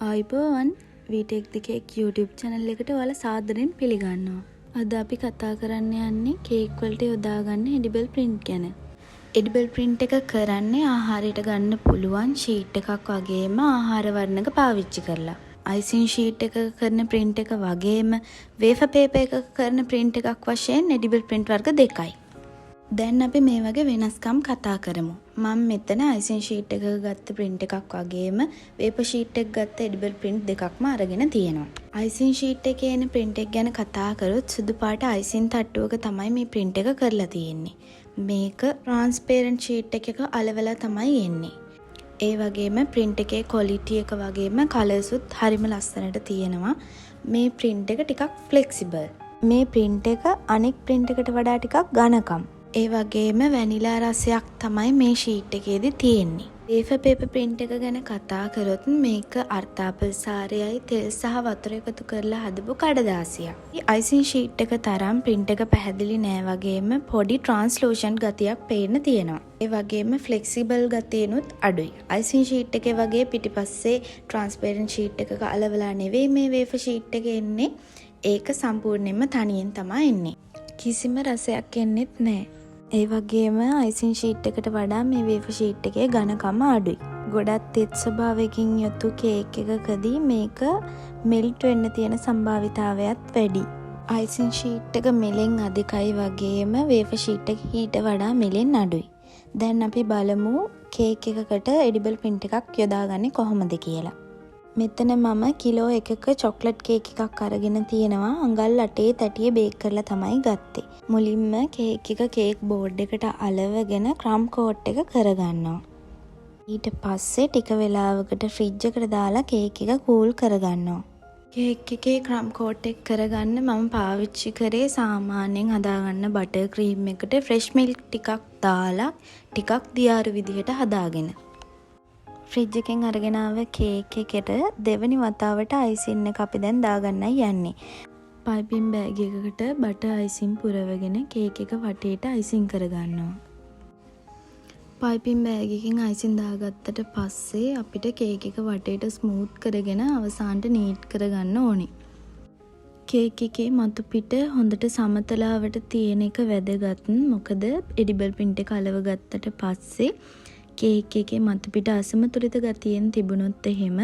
ආයිබෝවන් වීටෙක් ද cake YouTube channel එකට ඔයාලා සාදරයෙන් පිළිගන්නවා. අද අපි කතා කරන්න යන්නේ කේක් වලට යොදා ගන්න edible print ගැන. edible print එක කරන්නේ ආහාරයට ගන්න පුළුවන් sheet එකක් වගේම ආහාර වර්ණක පාවිච්චි කරලා. icing sheet එකක කරන print එක වගේම wafer paper එකක කරන print එකක් වශයෙන් edible print වර්ග දෙකයි. දැන් අපි මේ වගේ වෙනස්කම් කතා කරමු. මම මෙතන icing sheet එකක ගත්ත print එකක් වගේම paper sheet එකක ගත්ත edible print දෙකක්ම අරගෙන තියෙනවා. icing sheet එකේ එන print එක ගැන කතා කරොත් සුදු පාට icing තට්ටුවක තමයි මේ print එක කරලා තියෙන්නේ. මේක transparent sheet එකක අලවලා තමයි එන්නේ. ඒ වගේම print එකේ quality එක වගේම colors උත් හරිම ලස්සනට තියෙනවා. මේ print එක ටිකක් flexible. මේ print එක අනෙක් print එකට වඩා ටිකක් ඝනකම්. ඒ වගේම වැනිලා රසයක් තමයි මේ ෂීට් එකේදී තියෙන්නේ. wafer paper print එක ගැන කතා කරොත් මේක අර්ථාපල් සාරයයි තෙල් සහ වතුර එකතු කරලා හදපු කඩදාසියක්. icing sheet එක තරම් print එක පැහැදිලි නෑ වගේම පොඩි translucent ගතියක් පේන්න තියෙනවා. ඒ වගේම flexible ගතියනුත් අඩුයි. icing sheet එකේ වගේ පිටිපස්සේ transparent sheet එකක අලවලා නෙවෙයි මේ wafer sheet එක එන්නේ. ඒක සම්පූර්ණයෙන්ම තනියෙන් තමයි එන්නේ. කිසිම රසයක් එන්නෙත් නෑ. ඒ වගේම icing sheet එකට වඩා මේ wafer sheet එකේ ඝනකම අඩුයි. ගොඩක් තෙත් ස්වභාවයකින් යුතු කේක් එකකදී මේක මෙල්ට් වෙන්න තියෙන සම්භාවිතාවයත් වැඩි. icing sheet එක මෙලෙන් අධිකයි වගේම wafer sheet එක ඊට වඩා මෙලෙන් අඩුයි. දැන් අපි බලමු කේක් එකකට edible print එකක් යොදාගන්නේ කොහොමද කියලා. මෙතන මම කිලෝ එකක චොක්ලට් කේක් එකක් අරගෙන තියෙනවා. අඟල් 8 තැටිය බේක් කරලා තමයි ගත්තේ. මුලින්ම කේක් එක කේක් බෝඩ් එකට අලවගෙන ක්‍රම් කෝට් එක කරගන්නවා. ඊට පස්සේ ටික වෙලාවකට ෆ්‍රිජ් එකට දාලා කේක් එක කූල් කරගන්නවා. කේක් එකේ ක්‍රම් කෝට් එක කරගන්න මම පාවිච්චි කරේ සාමාන්‍යයෙන් හදාගන්න බටර් ක්‍රීම් එකට ෆ්‍රෙෂ් මිල්ක් ටිකක් දාලා ටිකක් දියාරු විදිහට හදාගෙන. ෆ්‍රිජ් එකෙන් අරගෙන ආව කේක් එකට දෙවෙනි වතාවට අයිසින් එක අපි දැන් දාගන්නයි යන්නේ. පයිපින් බෑග් එකකට බටර් අයිසින් පුරවගෙන කේක් එක වටේට අයිසින් කරගන්නවා. පයිපින් බෑග් එකකින් අයිසින් දාගත්තට පස්සේ අපිට කේක් එක වටේට ස්මූත් කරගෙන අවසානට නීට් කරගන්න ඕනේ. කේක් එකේ මතු පිට හොඳට සමතලාවට තියෙන එක වැදගත්. මොකද edible print එක අලව ගත්තට පස්සේ කේක් එකේ මතු පිට අසමතුලිත ගතියෙන් තිබුණොත් එහෙම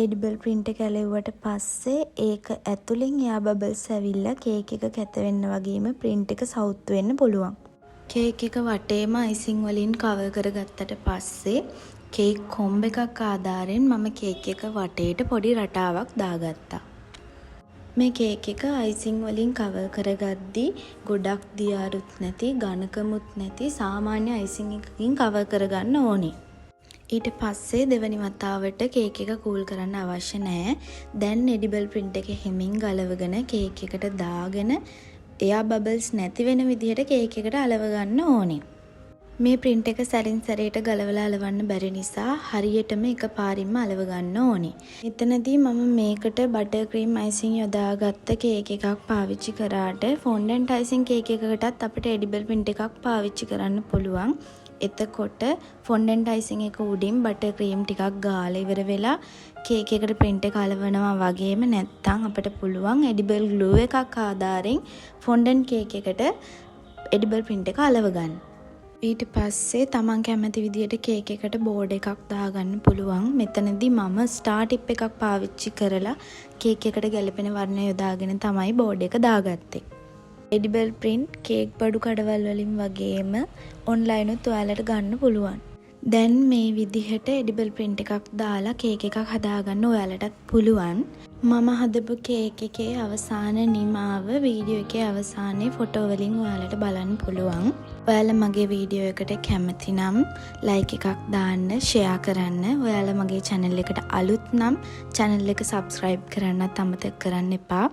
edible print එක ඇලෙව්වට පස්සේ ඒක ඇතුලෙන් එයා බබල්ස් ඇවිල්ලා කේක් එක කැත වෙන්න වගේම print එක සවුත් වෙන්න පුළුවන්. කේක් එක වටේම icing වලින් cover කරගත්තට පස්සේ කේක් කොම්බ එකක් ආධාරයෙන් මම කේක් එක වටේට පොඩි රටාවක් දාගත්තා. මේ කේක් එක icing වලින් cover කරගද්දී ගොඩක් දියාරුත් නැති ඝනකමුත් නැති සාමාන්‍ය icing එකකින් cover කරගන්න ඕනේ. ඊට පස්සේ දෙවනි වතාවට කේක් එක කූල් කරන්න අවශ්‍ය නැහැ. දැන් edible print එක හිමින් ගලවගෙන කේක් එකට දාගෙන එයා බබල්ස් නැති වෙන විදිහට කේක් එකට අලව ගන්න ඕනේ. මේ print එක සැරින් සැරේට ගලවලා අලවන්න බැරි නිසා හරියටම එකපාරින්ම අලව ගන්න ඕනේ. මෙතනදී මම මේකට butter cream icing යොදාගත්ත කේක් එකක් පාවිච්චි කරාට fondant icing කේක් එකකටත් අපිට edible print එකක් පාවිච්චි කරන්න පුළුවන්. එතකොට fondant icing එක උඩින් butter cream ටිකක් ගාලා ඉවර වෙලා කේක් එකට print එක අලවනවා වගේම නැත්තම් අපිට පුළුවන් edible glue එකක් ආධාරයෙන් fondant කේක් එකට edible print එක අලව ගන්න. ඊට පස්සේ තමන් කැමති විදිහට කේක් එකට බෝඩ් එකක් දාගන්න පුළුවන්. මෙතනදී මම ස්ටාර් ටිප් එකක් පාවිච්චි කරලා කේක් එකට ගැලපෙන වර්ණ යොදාගෙන තමයි බෝඩ් එක දාගත්තේ. edible print කේක් බඩු කඩවල් වලින් වගේම ඔන්ලයින් උත් ඔයාලට ගන්න පුළුවන්. දැන් මේ විදිහට edible print එකක් දාලා කේක් එකක් හදාගන්න ඔයාලටත් පුළුවන්. මම හදපු කේක් එකේ අවසාන නිමාව වීඩියෝ එකේ අවසානයේ ෆොටෝ වලින් ඔයාලට බලන්න පුළුවන්. ඔයාලා මගේ වීඩියෝ එකට කැමති නම් ලයික් එකක් දාන්න, ෂෙයා කරන්න. ඔයාලා මගේ channel එකට අලුත් නම් channel එක subscribe කරන්නත් අමතක කරන්න එපා.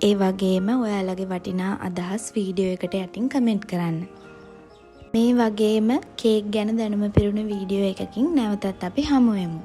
ඒ වගේම ඔයාලගේ වටිනා අදහස් වීඩියෝ එකට යටින් කමෙන්ට් කරන්න. මේ වගේම කේක් ගැන දැනුම පිරුණු වීඩියෝ එකකින් නැවතත් අපි හමු වෙමු.